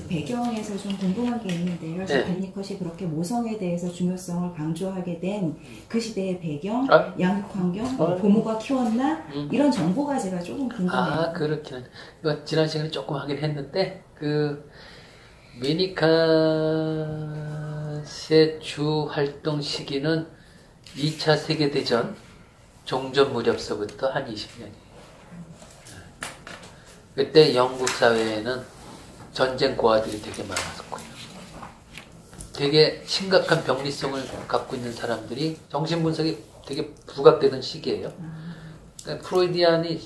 배경에서 좀 궁금한 게 있는데요. 네. 벤니컷이 그렇게 모성에 대해서 중요성을 강조하게 된 그 시대의 배경, 아? 양육 환경, 부모가 키웠나 이런 정보가 제가 조금 궁금해요. 아, 그렇긴. 이거 지난 시간에 조금 하긴 했는데 벤니컷의 주 활동 시기는 2차 세계대전 종전 무렵서부터 한 20년이에요. 그때 영국 사회에는 전쟁 고아들이 되게 많았었고요. 되게 심각한 병리성을 갖고 있는 사람들이 정신분석이 되게 부각되던 시기예요. 그러니까 프로이디안이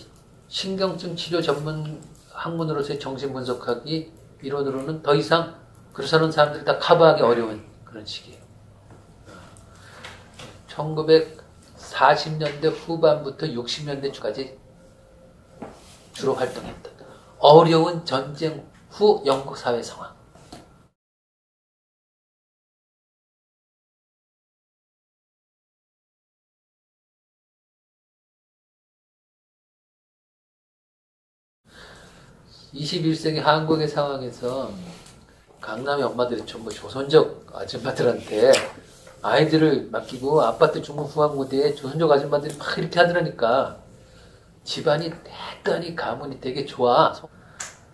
신경증 치료 전문 학문으로서의 정신분석학이 이론으로는 더 이상 그런 사람들이 다 커버하기 어려운 그런 시기예요. 1940년대 후반부터 60년대 초까지 주로 활동했다. 어려운 전쟁 후 영국 사회 상황. (21세기) 한국의 상황에서 강남의 엄마들이 전부 조선족 아줌마들한테 아이들을 맡기고 아파트 중국 후학무대에 조선족 아줌마들이 막 이렇게 하더라니까 집안이 대단히 가문이 되게 좋아.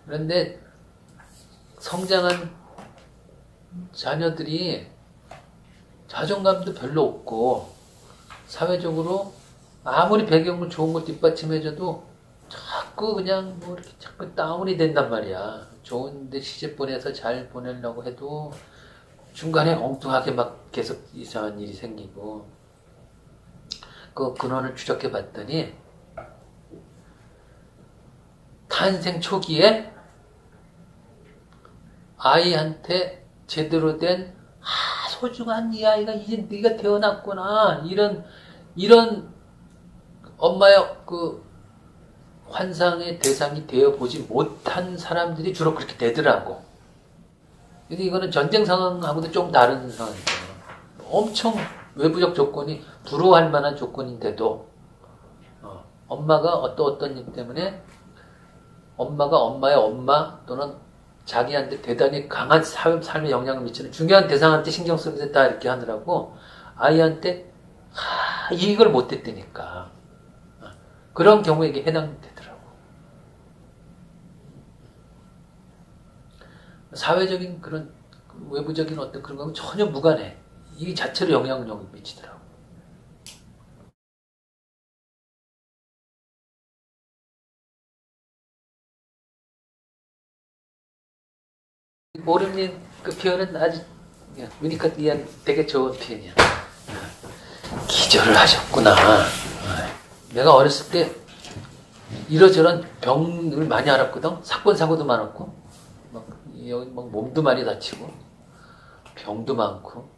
그런데 성장한 자녀들이 자존감도 별로 없고 사회적으로 아무리 배경을 좋은 걸 뒷받침해줘도 자꾸 그냥 뭐 이렇게 자꾸 다운이 된단 말이야. 좋은데 시집 보내서 잘 보내려고 해도 중간에 엉뚱하게 막 계속 이상한 일이 생기고. 그 근원을 추적해 봤더니 탄생 초기에 아이한테 제대로 된 소중한 이 아이가 이제 네가 태어났구나 이런 엄마의 그 환상의 대상이 되어보지 못한 사람들이 주로 그렇게 되더라고. 근데 이거는 전쟁 상황하고도 좀 다른 상황이죠. 엄청 외부적 조건이 부러워할 만한 조건인데도 엄마가 어떤 일 때문에 엄마가 엄마의 엄마 또는 자기한테 대단히 강한 삶에 영향을 미치는 중요한 대상한테 신경 쓰면서 다 이렇게 하느라고 아이한테 이익을 못했다니까. 그런 경우에 이게 해당되더라고. 사회적인 그런 외부적인 어떤 그런 거는 전혀 무관해. 이 자체로 영향력을 미치더라고. 모름님 그 표현은 아주 윈니컷 이야기 되게 좋은 표현이야. 기절을 하셨구나. 내가 어렸을 때 이러저런 병을 많이 앓았거든. 사건 사고도 많았고 여기 막 몸도 많이 다치고 병도 많고.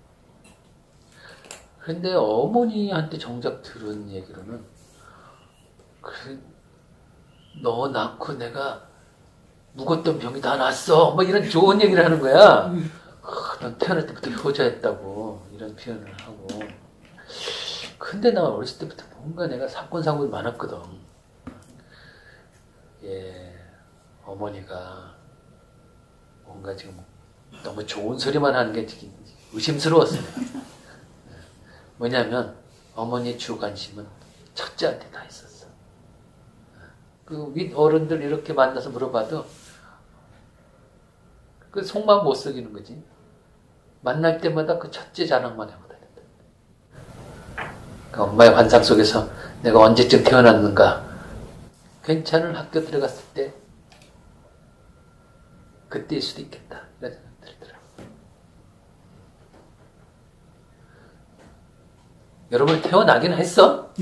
그런데 어머니한테 정작 들은 얘기로는 너 낳고 내가 묵었던 병이 다 났어. 뭐 이런 좋은 얘기를 하는 거야. 넌 태어날 때부터 효자였다고 이런 표현을 하고. 근데 나 어렸을 때부터 뭔가 내가 사건 사고가 많았거든. 어머니가 뭔가 지금 너무 좋은 소리만 하는 게 의심스러웠어요. 뭐냐면 어머니의 주 관심은 첫째한테 다 있었어. 그 윗 어른들 이렇게 만나서 물어봐도 그 속마음 못 속이는 거지. 만날 때마다 그 첫째 자랑만 하고 다녔다. 그 엄마의 환상 속에서 내가 언제쯤 태어났는가. 괜찮은 학교 들어갔을 때 그때일 수도 있겠다. 이런 생각 들더라고. 여러분 태어나긴 했어?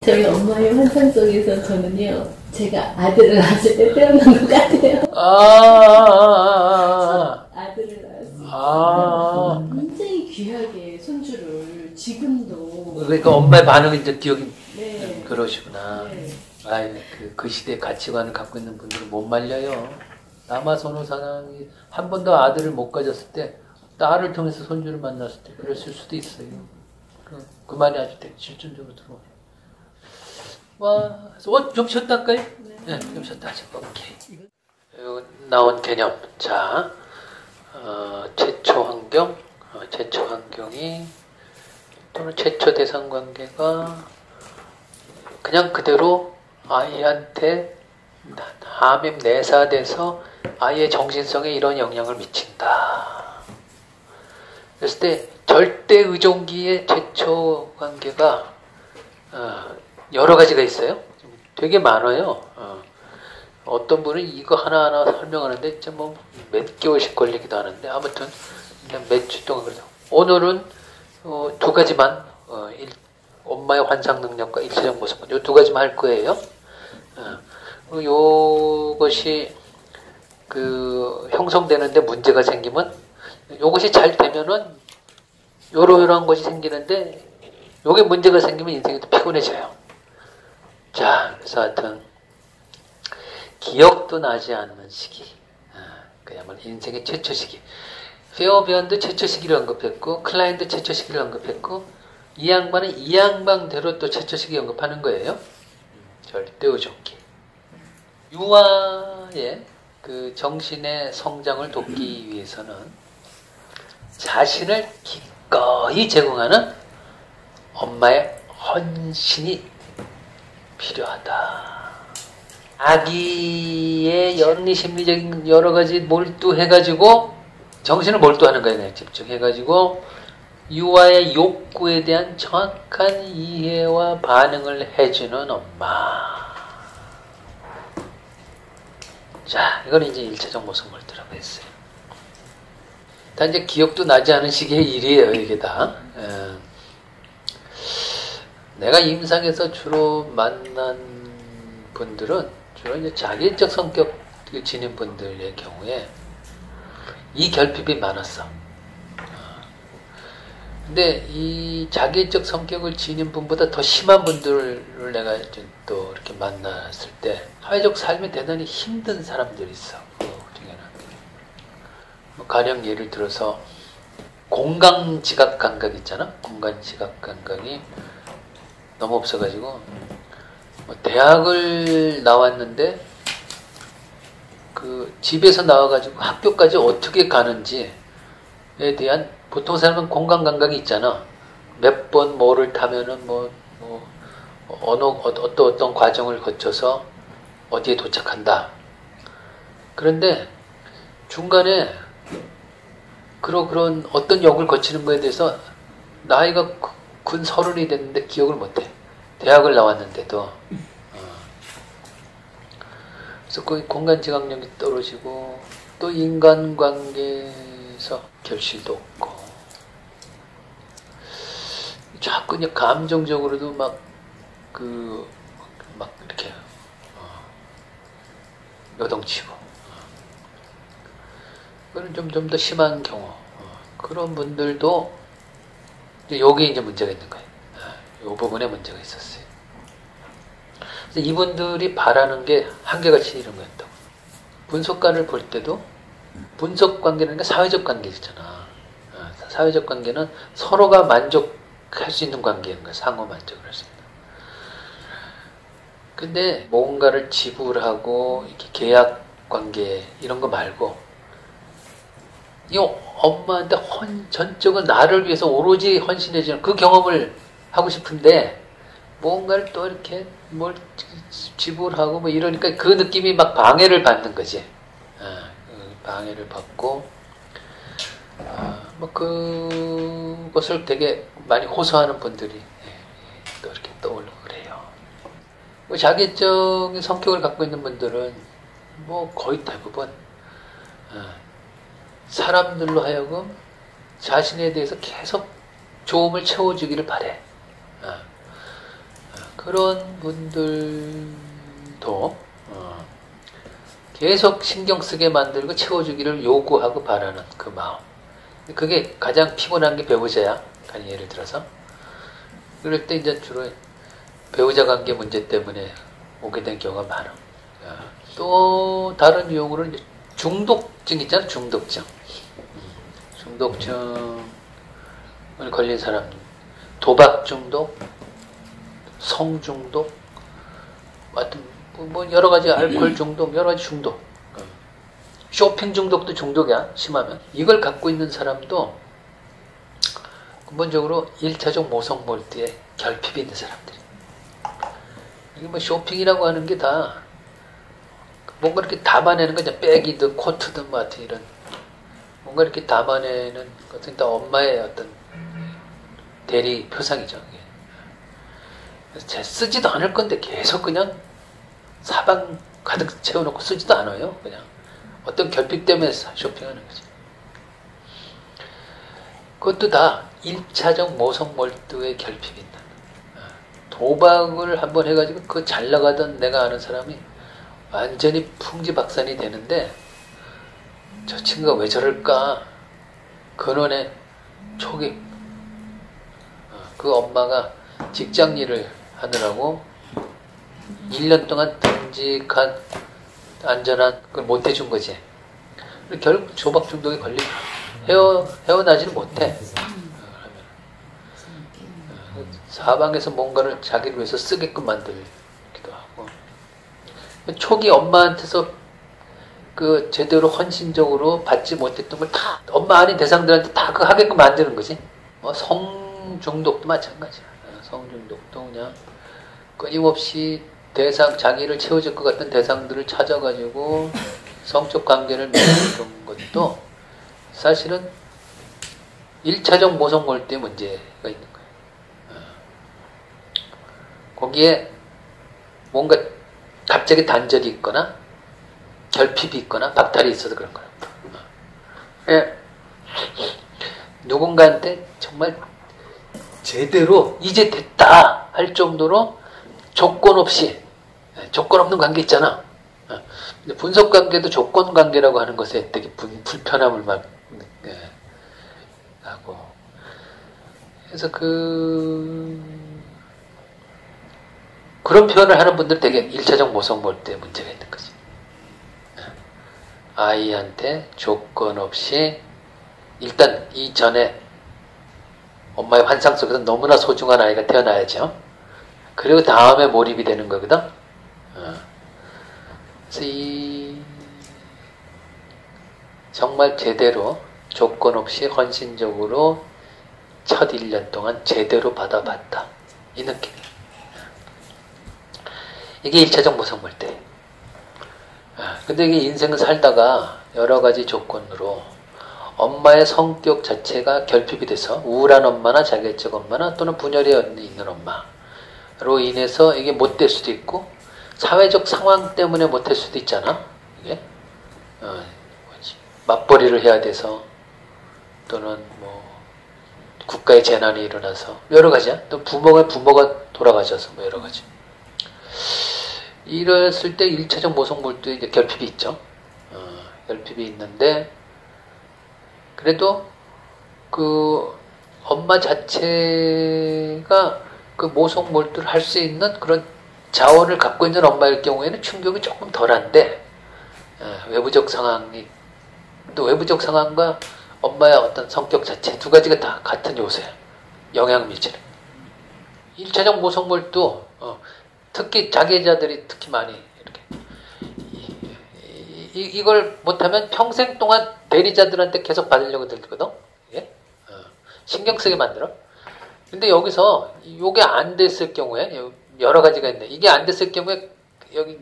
저희 엄마의 환상 속에서 저는요, 제가 아들을 낳았을 때 태어난 것 같아요. 아들을 낳았어요. 굉장히 귀하게 손주를 지금도. 그러니까 엄마의 반응이 이제 기억이. 네. 그러시구나. 네. 그 시대의 가치관을 갖고 있는 분들은 못 말려요. 남아선호 사랑이 한 번도 아들을 못 가졌을 때 딸을 통해서 손주를 만났을 때 그랬을 수도 있어요. 그 말이 아주 되게 실존적으로 들어와요. 와, 좀 쉬었다 할까요? 네, 좀 쉬었다 하죠. 오케이. 나온 개념. 자, 최초 환경, 최초 환경이 또는 최초 대상 관계가 그냥 그대로 아이한테 함임 내사돼서 아이의 정신성에 이런 영향을 미친다. 그랬을 때 절대 의존기의 최초 관계가 여러 가지가 있어요. 되게 많아요. 어떤 분은 이거 하나하나 설명하는데 진짜 뭐 몇 개월씩 걸리기도 하는데 아무튼 그냥 몇 주 동안 그래서 오늘은 두 가지만 엄마의 환상 능력과 일체적 모습 요 두 가지만 할 거예요. 요것이 형성되는데 문제가 생기면 요것이 잘 되면은 요러요러한 것이 생기는데 요게 문제가 생기면 인생이 또 피곤해져요. 자, 그래서 하여튼 기억도 나지 않는 시기, 그야말로 인생의 최초 시기. 페어비언도 최초 시기를 언급했고 클라인도 최초 시기를 언급했고 이 양반은 이 양반대로 또 최초 시기 언급하는 거예요. 절대 의존기. 유아의 그 정신의 성장을 돕기 위해서는 자신을 기꺼이 제공하는 엄마의 헌신이 필요하다. 아기의 연리 심리적인 여러 가지 몰두해가지고 정신을 몰두하는 거에 집중해가지고 유아의 욕구에 대한 정확한 이해와 반응을 해주는 엄마. 자, 이건 이제 일차적 모습 몰두라고 했어요. 다 이제 기억도 나지 않은 시기의 일이에요, 이게 다. 내가 임상에서 주로 만난 분들은 주로 이제 자기적 성격을 지닌 분들의 경우에 이 결핍이 많았어. 근데 이 자기적 성격을 지닌 분보다 더 심한 분들을 내가 또 이렇게 만났을 때 사회적 삶이 대단히 힘든 사람들이 있어. 그 중에는 가령 예를 들어서 공간 지각 감각 있잖아. 공간 지각 감각이 너무 없어가지고 대학을 나왔는데 그 집에서 나와가지고 학교까지 어떻게 가는지에 대한 보통 사람은 공간 감각이 있잖아. 몇 번 뭐를 타면은 어떤 과정을 거쳐서 어디에 도착한다. 그런데 중간에 그런 어떤 역을 거치는 거에 대해서 나이가 근 30이 됐는데 기억을 못해. 대학을 나왔는데도. 그래서 그 공간 지각력이 떨어지고 또 인간관계에서 결실도 없고 자꾸 그냥 감정적으로도 막 이렇게 요동치고 그런 좀 더 심한 경우 그런 분들도 여기에 이제 문제가 있는 거예요. 이 부분에 문제가 있었어요. 그래서 이분들이 바라는 게 한결같이 이런 거였다고. 분석관을 볼 때도 분석 관계는 사회적 관계잖아. 사회적 관계는 서로가 만족할 수 있는 관계인 거야. 상호 만족을 할 수 있는. 근데 뭔가를 지불하고 이렇게 계약 관계 이런 거 말고 이 엄마한테 전적으로 나를 위해서 오로지 헌신해주는 그 경험을 하고 싶은데 뭔가를 또 이렇게 뭘 지불하고 뭐 이러니까 그 느낌이 막 방해를 받는 거지. 방해를 받고 뭐 그것을 되게 많이 호소하는 분들이 또 이렇게 떠오르고 그래요. 뭐 자기적인 성격을 갖고 있는 분들은 뭐 거의 대부분 사람들로 하여금 자신에 대해서 계속 좋음을 채워주기를 바래. 그런 분들도 계속 신경 쓰게 만들고 채워주기를 요구하고 바라는 그 마음. 그게 가장 피곤한 게 배우자야. 예를 들어서. 그럴 때 이제 주로 배우자 관계 문제 때문에 오게 된 경우가 많아. 또 다른 유형으로는 중독증 있잖아. 중독증 중독증을 걸린 사람, 도박 중독, 성 중독, 하여튼 뭐 여러 가지 알코올 중독, 여러 가지 중독, 쇼핑 중독도 중독이야. 심하면 이걸 갖고 있는 사람도 근본적으로 1차적 모성몰두에 결핍이 있는 사람들이. 이게 뭐 쇼핑이라고 하는 게 다 뭔가 이렇게 담아내는 거냐, 백이든 코트든 뭐 하여튼 이런 뭔가 이렇게 담아내는 것은 다 엄마의 어떤 대리 표상이죠. 이게. 그래서 쓰지도 않을 건데 계속 그냥 사방 가득 채워놓고 쓰지도 않아요. 그냥 어떤 결핍 때문에 쇼핑하는 거지. 그것도 다 1차적 모성몰두의 결핍이 있다. 도박을 한번 해가지고 그 잘 나가던 내가 아는 사람이 완전히 풍지박산이 되는데 저 친구가 왜 저럴까? 근원의 초기 그 엄마가 직장 일을 하느라고 1년 동안 듬직한 안전한 그걸 못 해준 거지. 결국 도박 중독에 걸리고 헤어나지는 못해. 사방에서 뭔가를 자기를 위해서 쓰게끔 만들기도 하고. 초기 엄마한테서 그 제대로 헌신적으로 받지 못했던 걸 다 엄마 아닌 대상들한테 다 그거 하게끔 만드는 거지. 성중독도 마찬가지야. 성중독도 그냥 끊임없이 자기를 채워줄 것 같은 대상들을 찾아가지고 성적 관계를 맺는 것도 사실은 1차적 모성몰두의 문제가 있는 거예요. 거기에 뭔가 갑자기 단절이 있거나 결핍이 있거나 박탈이 있어서 그런 거예요. 예. 누군가한테 정말 제대로 이제 됐다 할 정도로 조건 없는 관계 있잖아. 분석 관계도 조건 관계라고 하는 것에 되게 불편함을 막 하고. 그래서 그런 표현을 하는 분들 되게 1차적 모성몰두에 문제가 있는 거지. 아이한테 조건 없이 일단 이전에 엄마의 환상 속에서 너무나 소중한 아이가 태어나야죠. 그리고 다음에 몰입이 되는 거거든. 그래서 정말 제대로 조건 없이 헌신적으로 첫 1년 동안 제대로 받아봤다. 이 느낌. 이게 1차적 모성몰두. 근데 이게 인생을 살다가 여러 가지 조건으로 엄마의 성격 자체가 결핍이 돼서 우울한 엄마나 자결적 엄마나 또는 분열이 있는 엄마로 인해서 이게 못 될 수도 있고 사회적 상황 때문에 못 될 수도 있잖아. 이게 맞벌이를 해야 돼서 또는 뭐 국가의 재난이 일어나서 여러 가지야. 또 부모가 돌아가셔서 뭐 여러 가지. 이랬을 때 1차적 모성몰두에 이제 결핍이 있죠. 결핍이 있는데 그래도 그 엄마 자체가 그 모성몰두를 할 수 있는 그런 자원을 갖고 있는 엄마일 경우에는 충격이 조금 덜한데 외부적 상황이 또 외부적 상황과 엄마의 어떤 성격 자체 두 가지가 다 같은 요소야. 영향을 미치는. 1차적 모성몰두 특히 자기자들이 특히 많이 이렇게 이걸 못하면 평생 동안 대리자들한테 계속 받으려고 들거든. 예? 신경 쓰게 만들어. 근데 여기서 이게 안 됐을 경우에 여러 가지가 있는데 이게 안 됐을 경우에 여기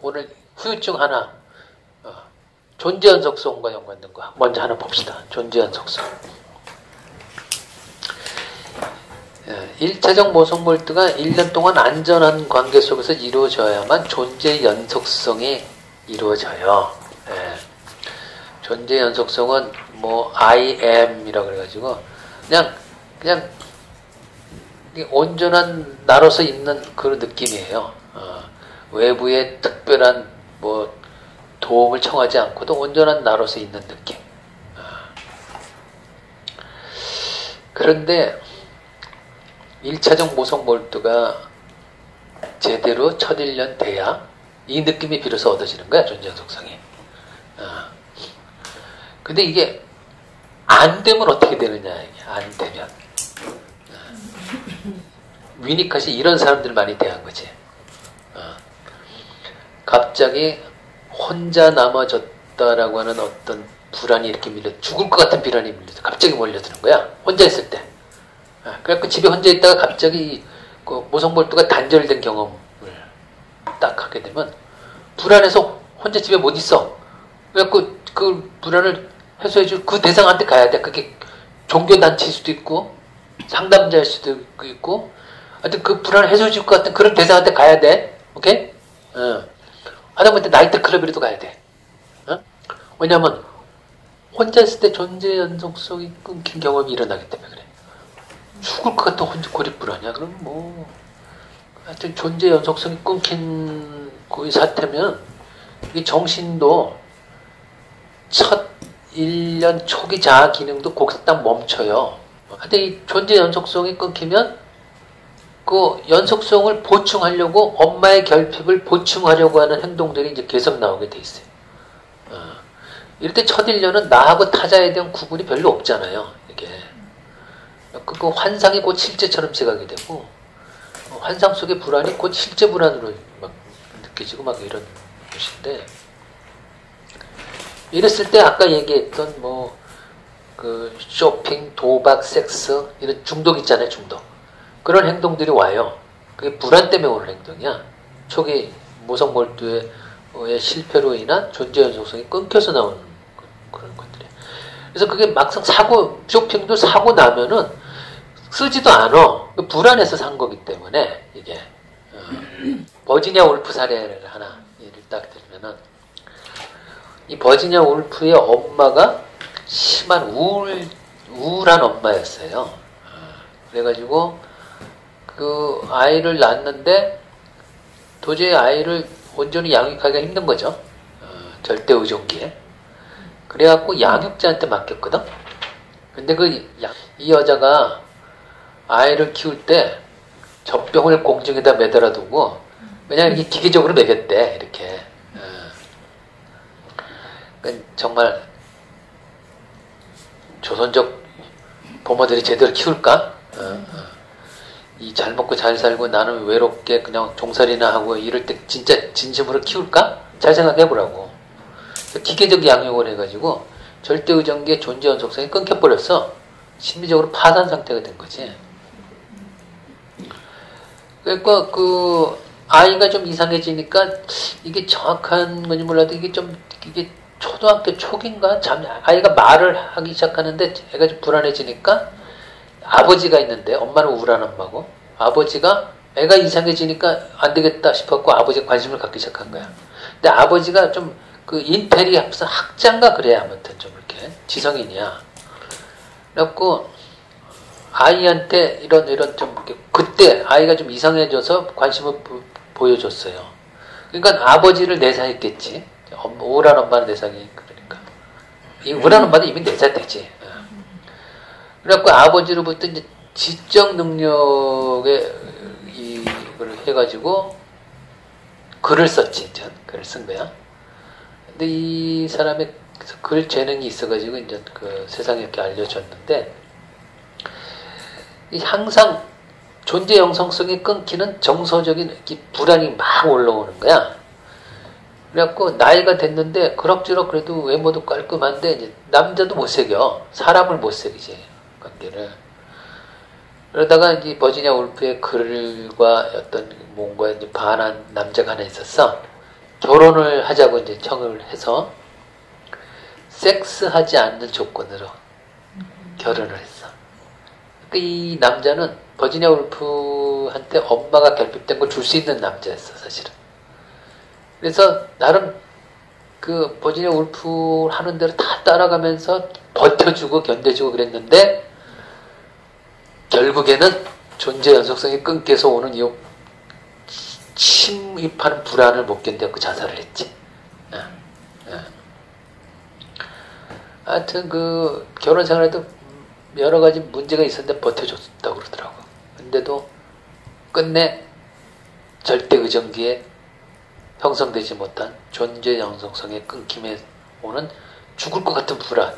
오늘 후유증 하나 존재 연속성과 연관된 거 먼저 하나 봅시다. 존재 연속성. 1차적 모성몰두가 1년 동안 안전한 관계 속에서 이루어져야만 존재 연속성이 이루어져요. 존재 연속성은 뭐 I am이라고 그래가지고 그냥 온전한 나로서 있는 그런 느낌이에요. 외부의 특별한 뭐 도움을 청하지 않고도 온전한 나로서 있는 느낌. 그런데 1차적 모성몰두가 제대로 첫 1년 돼야 이 느낌이 비로소 얻어지는 거야, 존재 연속성이. 근데 이게 안 되면 어떻게 되느냐, 이게. 안 되면. 위니컷이 이런 사람들 많이 대한 거지. 갑자기 혼자 남아졌다라고 하는 어떤 불안이 이렇게 죽을 것 같은 불안이 갑자기 몰려드는 거야. 혼자 있을 때. 그래갖고 집에 혼자 있다가 갑자기 그 모성몰두가 단절된 경험을 딱 하게 되면 불안해서 혼자 집에 못 있어. 그래갖고 그 불안을 해소해줄 그 대상한테 가야 돼. 그게 종교단체일 수도 있고 상담자일 수도 있고 하여튼 그 불안을 해소해줄 것 같은 그런 대상한테 가야 돼. 오케이? 하다못해 나이트클럽이라도 가야 돼. 왜냐면 혼자 있을 때 존재 연속성이 끊긴 경험이 일어나기 때문에 그래. 죽을 것 같은 혼자 고립불안이야. 그럼 뭐 하여튼 존재 연속성이 끊긴 그 사태면 이 정신도 첫 1년 초기 자아 기능도 거기서 딱 멈춰요. 하여튼 이 존재 연속성이 끊기면 그 연속성을 보충하려고 엄마의 결핍을 보충하려고 하는 행동들이 이제 계속 나오게 돼 있어요. 이럴 때 첫 1년은 나하고 타자에 대한 구분이 별로 없잖아요. 이게 그 환상이 곧 실제처럼 지각이 되고 환상 속의 불안이 곧 실제 불안으로 막 느껴지고 막 이런 것인데 이랬을 때 아까 얘기했던 뭐 그 쇼핑, 도박, 섹스 이런 중독 있잖아요. 중독. 그런 행동들이 와요. 그게 불안 때문에 오는 행동이야. 초기 모성몰두의 실패로 인한 존재 연속성이 끊겨서 나오는 그런 것들이에요. 그래서 그게 막상 사고, 쇼핑도 사고 나면은 쓰지도 않아. 불안해서 산 거기 때문에 이게 버지니아 울프 사례를 하나 예를 딱 들면은 이 버지니아 울프의 엄마가 심한 우울한 엄마였어요. 그래가지고 그 아이를 낳았는데 도저히 아이를 온전히 양육하기가 힘든 거죠. 절대 의존기에. 그래갖고 양육자한테 맡겼거든. 근데 이 여자가 아이를 키울 때 젖병을 공중에다 매달아 두고 그냥 이렇게 기계적으로 먹였대. 이렇게. 정말 조선적 부모들이 제대로 키울까? 이 잘 먹고 잘 살고 나는 외롭게 그냥 종살이나 하고 이럴 때 진짜 진심으로 키울까? 잘 생각해보라고. 기계적 양육을 해가지고 절대 의존기의 존재 연속성이 끊겨버렸어. 심리적으로 파산 상태가 된 거지. 그러니까 그 아이가 좀 이상해지니까 이게 정확한 건지 몰라도 이게 초등학교 초기인가? 아이가 말을 하기 시작하는데 애가 좀 불안해지니까 아버지가 있는데 엄마는 우울한 엄마고 아버지가 애가 이상해지니까 안 되겠다 싶었고 아버지가 관심을 갖기 시작한 거야. 근데 아버지가 좀 그 인텔이 무슨 학자인가 그래. 아무튼 좀 이렇게 지성인이야. 그래갖고 아이한테 이런 좀 그때 아이가 좀 이상해져서 관심을 보여줬어요. 그러니까 아버지를 내사했겠지. 우울한 엄마는 내사기 그러니까 이 우울한 엄마는 이미 내사되지. 그래갖고 아버지로부터 이제 지적 능력에 이걸 해가지고 글을 썼지. 이제 글을 쓴 거야. 근데 이 사람의 글 재능이 있어가지고 이제 그 세상에 이렇게 알려졌는데 항상 존재 영성성이 끊기는 정서적인 불안이 막 올라오는 거야. 그래갖고 나이가 됐는데 그럭저럭 그래도 외모도 깔끔한데 이제 남자도 못 새겨. 사람을 못 새기지. 관계를. 그러다가 이제 버지니아 울프의 글과 어떤 뭔가 이제 반한 남자가 하나 있었어. 결혼을 하자고 이제 청을 해서 섹스하지 않는 조건으로 결혼을 했어. 이 남자는 버지니아 울프한테 엄마가 결핍된 걸 줄 수 있는 남자였어, 사실은. 그래서 나름 그 버지니아 울프 하는 대로 다 따라가면서 버텨주고 견뎌주고 그랬는데 결국에는 존재 연속성이 끊겨서 오는 이 침입하는 불안을 못 견뎌서 자살을 했지. 하여튼 그 결혼 생활에도 여러 가지 문제가 있었는데 버텨줬다고 그러더라고. 근데도 끝내 절대 의존기에 형성되지 못한 존재 연속성의 끊김에 오는 죽을 것 같은 불안.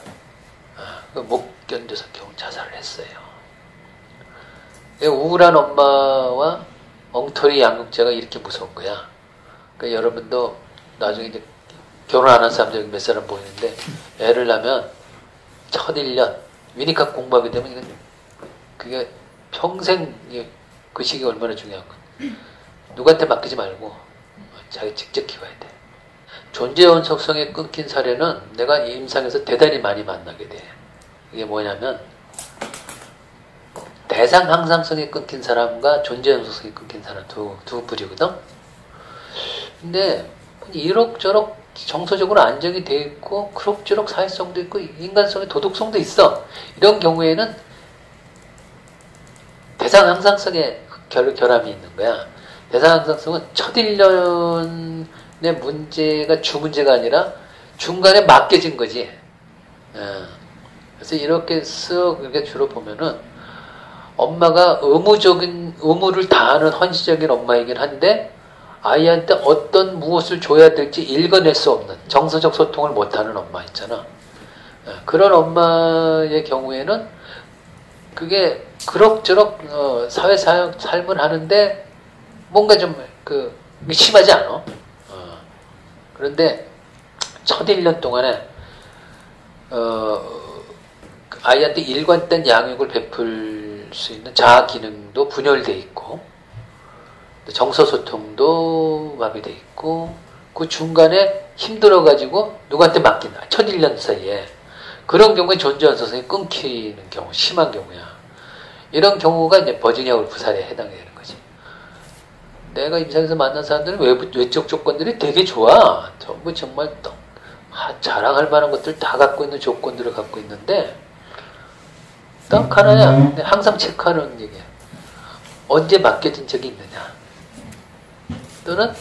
못 견뎌서 겨우 자살을 했어요. 우울한 엄마와 엉터리 양육자가 이렇게 무서운 거야. 그러니까 여러분도 나중에 이제 결혼 안 한 사람들 몇 사람 보이는데 애를 낳으면 첫 1년 위니까 공부하게 되면 이건 그게 평생 그 시기 얼마나 중요한 거야. 누구한테 맡기지 말고 자기 직접 키워야 돼. 존재원 속성에 끊긴 사례는 내가 이 임상에서 대단히 많이 만나게 돼. 이게 뭐냐면 대상 항상성에 끊긴 사람과 존재원 속성에 끊긴 사람 두 부류거든. 근데 이럭저럭 정서적으로 안정이 돼 있고 그럭저럭 사회성도 있고 인간성의 도덕성도 있어. 이런 경우에는 대상 항상성의 결함이 있는 거야. 대상 항상성은 첫 1년의 문제가 주 문제가 아니라 중간에 맡겨진 거지. 그래서 이렇게 쓱 이렇게 주로 보면은 엄마가 의무를 다하는 헌신적인 엄마이긴 한데 아이한테 어떤 무엇을 줘야 될지 읽어낼 수 없는 정서적 소통을 못하는 엄마 있잖아. 그런 엄마의 경우에는 그게 그럭저럭 사회 삶을 하는데 뭔가 좀 심하지 않아. 그런데 첫 1년 동안에 아이한테 일관된 양육을 베풀 수 있는 자아 기능도 분열돼 있고 정서 소통도 마비돼 있고 그 중간에 힘들어가지고 누구한테 맡긴다. 첫 1년 사이에 그런 경우에 존재원 소성이 끊기는 경우 심한 경우야. 이런 경우가 이제 버지니아 울프 사례에 해당이 되는 거지. 내가 임상에서 만난 사람들은 외적 조건들이 되게 좋아. 전부 정말 자랑할 만한 것들 다 갖고 있는 조건들을 갖고 있는데 딱 하나야. 근데 항상 체크하는 얘기야. 언제 맡겨진 적이 있느냐. 또는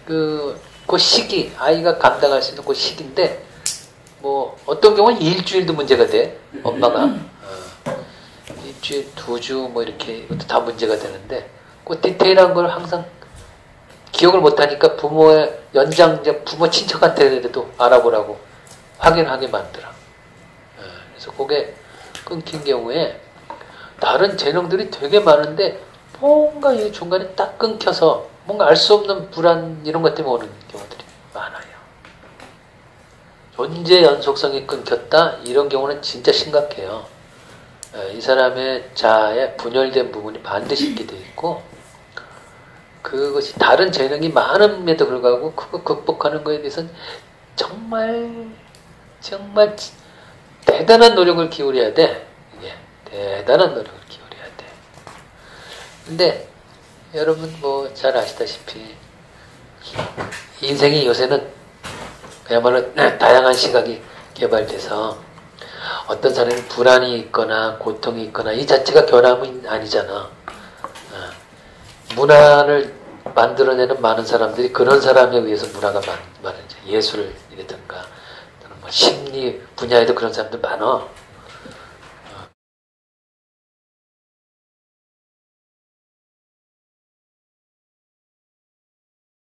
그 시기, 아이가 감당할 수 있는 그 시기인데 뭐 어떤 경우는 일주일도 문제가 돼. 엄마가 일주일, 2주 뭐 이렇게 이것도 다 문제가 되는데 그 디테일한 걸 항상 기억을 못하니까 부모의 연장자, 부모 친척한테라도 알아보라고 확인하게 만들어. 그래서 그게 끊긴 경우에 다른 재능들이 되게 많은데 뭔가 이 중간에 딱 끊겨서 뭔가 알 수 없는 불안 이런 것 때문에 오는 경우들이 많아요. 존재 연속성이 끊겼다? 이런 경우는 진짜 심각해요. 이 사람의 자아에 분열된 부분이 반드시 있게 돼 있고 그것이 다른 재능이 많음에도 불구하고 그거 극복하는 것에 대해서는 정말 대단한 노력을 기울여야 돼. 이게 대단한 노력을 기울여야 돼. 근데 여러분 뭐 잘 아시다시피 인생이 요새는 그야말로 다양한 시각이 개발돼서 어떤 사람이 불안이 있거나 고통이 있거나 이 자체가 결함은 아니잖아. 문화를 만들어내는 많은 사람들이 그런 사람에 의해서 문화가 많은 예술이라든가 뭐 심리 분야에도 그런 사람들 많아.